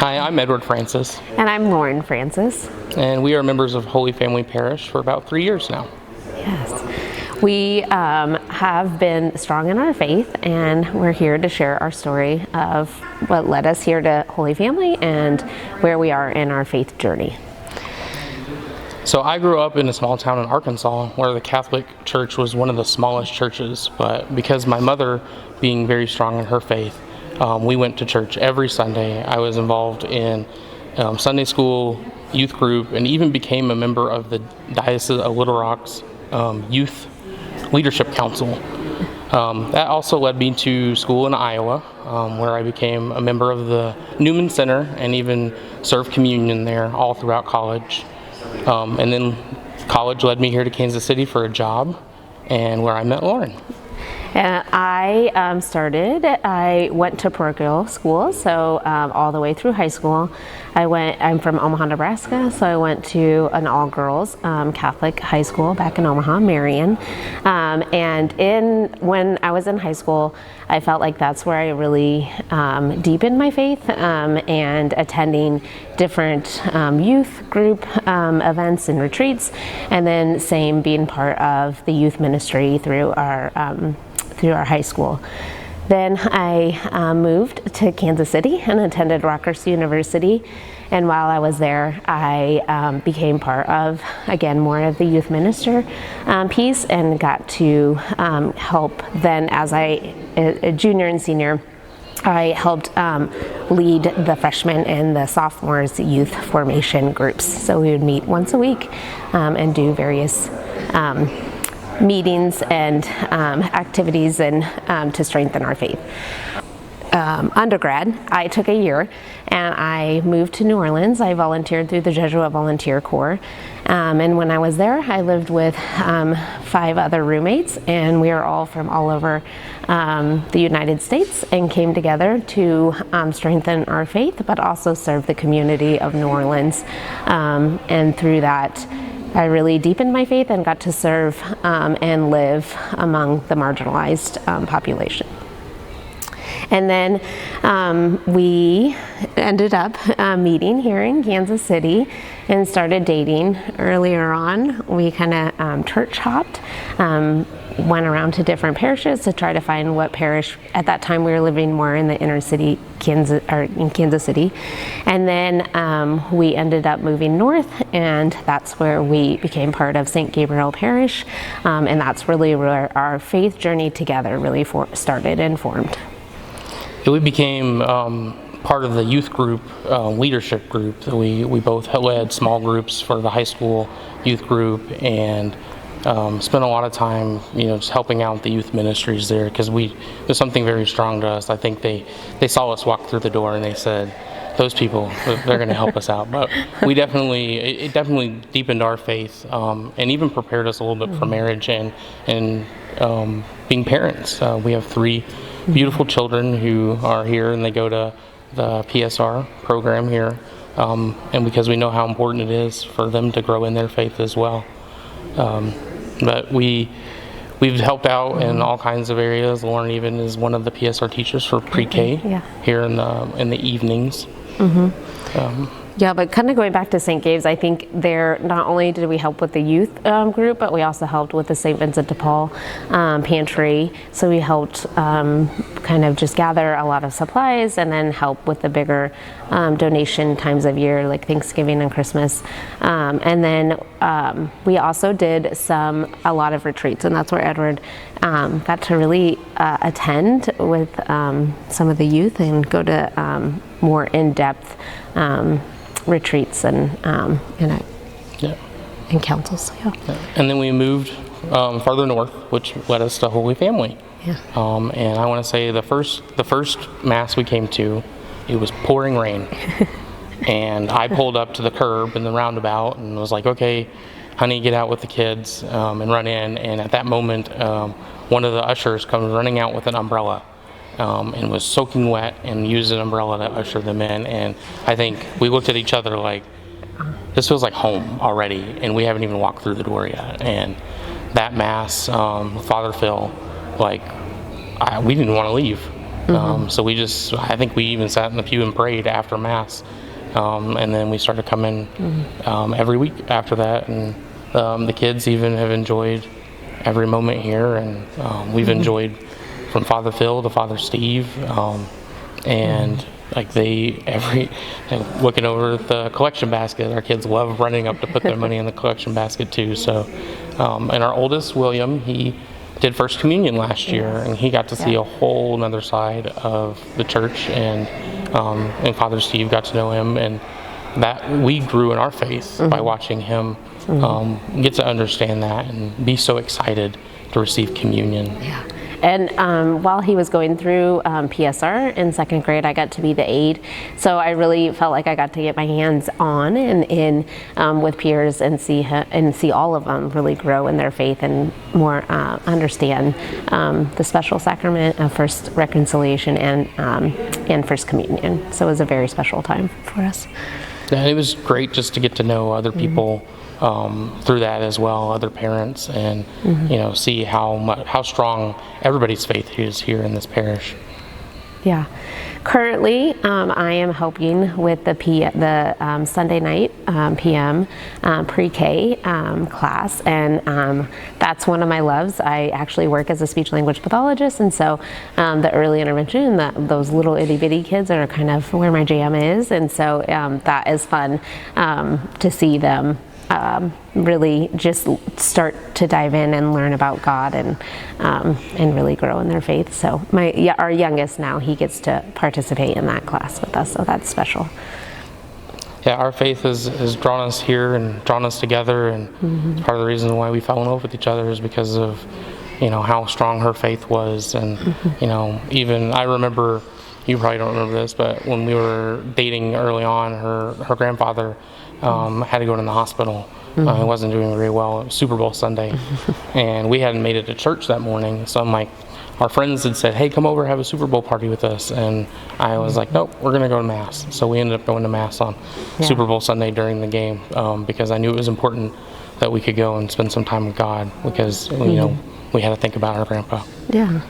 Hi, I'm Edward Francis, And I'm Lauren Francis. and we are members of Holy Family Parish for about 3 years now. Yes. We have been strong in our faith, and we're here to share our story of what led us here to Holy Family and where we are in our faith journey. So I grew up in a small town in Arkansas where the Catholic Church was one of the smallest churches, but because my mother being very strong in her faith, we went to church every Sunday. I was involved in Sunday school, youth group, and even became a member of the Diocese of Little Rock's Youth Leadership Council. That also led me to school in Iowa, where I became a member of the Newman Center and even served communion there all throughout college. And then college led me here to Kansas City for a job, and where I met Lauren. I went to parochial school, so all the way through high school. I'm from Omaha, Nebraska, so I went to an all-girls Catholic high school back in Omaha, Marion. When I was in high school, I felt like that's where I really deepened my faith, and attending different youth group events and retreats, and then same being part of the youth ministry through our high school. Then I moved to Kansas City and attended Rockhurst University, and while I was there, I became part of, again, more of the youth minister piece, and got to help then as a junior and senior. I helped lead the freshmen and the sophomores youth formation groups. So we would meet once a week and do various meetings and activities and to strengthen our faith. Undergrad, I took a year and I moved to New Orleans. I volunteered through the Jesuit Volunteer Corps, and when I was there, I lived with 5 other roommates, and we are all from all over the United States, and came together to strengthen our faith, but also serve the community of New Orleans. And through that, I really deepened my faith and got to serve and live among the marginalized population. And then we ended up meeting here in Kansas City and started dating earlier on. We kind of church hopped, went around to different parishes to try to find what parish. At that time, we were living more in the inner city, in Kansas City, and then we ended up moving north, and that's where we became part of St. Gabriel Parish, and that's really where our faith journey together really started and formed. We became part of the youth group, leadership group. We both led small groups for the high school youth group, and spent a lot of time, just helping out the youth ministries there, because there's something very strong to us. I think they saw us walk through the door and they said, those people, they're going to help us out. But it definitely deepened our faith, and even prepared us a little bit for marriage and being parents. We have 3 beautiful children who are here, and they go to the PSR program here, and because we know how important it is for them to grow in their faith as well. But we've helped out in all kinds of areas. Lauren even is one of the PSR teachers for pre-K here in the evenings. Yeah, but kind of going back to St. Gabe's, I think there not only did we help with the youth group, but we also helped with the St. Vincent de Paul pantry. So we helped kind of just gather a lot of supplies, and then help with the bigger donation times of year, like Thanksgiving and Christmas. And then we also did a lot of retreats, and that's where Edward got to really attend with some of the youth and go to more in-depth retreats and councils. And then we moved farther north, which led us to Holy Family. And I want to say the first Mass we came to, it was pouring rain. And I pulled up to the curb in the roundabout and was like, okay, honey, get out with the kids and run in. And at that moment, one of the ushers comes running out with an umbrella. And was soaking wet, and used an umbrella to usher them in. And I think we looked at each other like, this feels like home already, and we haven't even walked through the door yet. And that Mass, Father Phil, we didn't want to leave. So I think we even sat in the pew and prayed after Mass. And then we started coming every week after that. And the kids even have enjoyed every moment here. And we've enjoyed from Father Phil to Father Steve. And like looking over at the collection basket, our kids love running up to put their money in the collection basket too. So, and our oldest, William, he did First Communion last year, and he got to see a whole nother side of the church, and Father Steve got to know him, and that we grew in our faith by watching him get to understand that and be so excited to receive communion. Yeah. And while he was going through PSR in second grade, I got to be the aide. So I really felt like I got to get my hands on and in with peers and see all of them really grow in their faith and more understand the special sacrament of First Reconciliation and First Communion. So it was a very special time for us. Yeah, it was great just to get to know other people through that as well, other parents, and see how strong everybody's faith is here in this parish. Yeah. Currently, I am helping with the Sunday night PM pre-K class, and that's one of my loves. I actually work as a speech-language pathologist, and so the early intervention, those little itty-bitty kids are kind of where my jam is, and so that is fun to see them really just start to dive in and learn about God and really grow in their faith. So our youngest now, he gets to participate in that class with us, so that's special. Yeah, our faith has drawn us here and drawn us together, and it's part of the reason why we fell in love with each other is because of how strong her faith was. And even I remember, you probably don't remember this, but when we were dating early on, her grandfather had to go to the hospital. He wasn't doing very well. It was Super Bowl Sunday, and we hadn't made it to church that morning. So I'm like, our friends had said, "Hey, come over, have a Super Bowl party with us," and I was like, "Nope, we're gonna go to Mass." So we ended up going to Mass on Super Bowl Sunday during the game because I knew it was important that we could go and spend some time with God because we had to think about our grandpa. Yeah.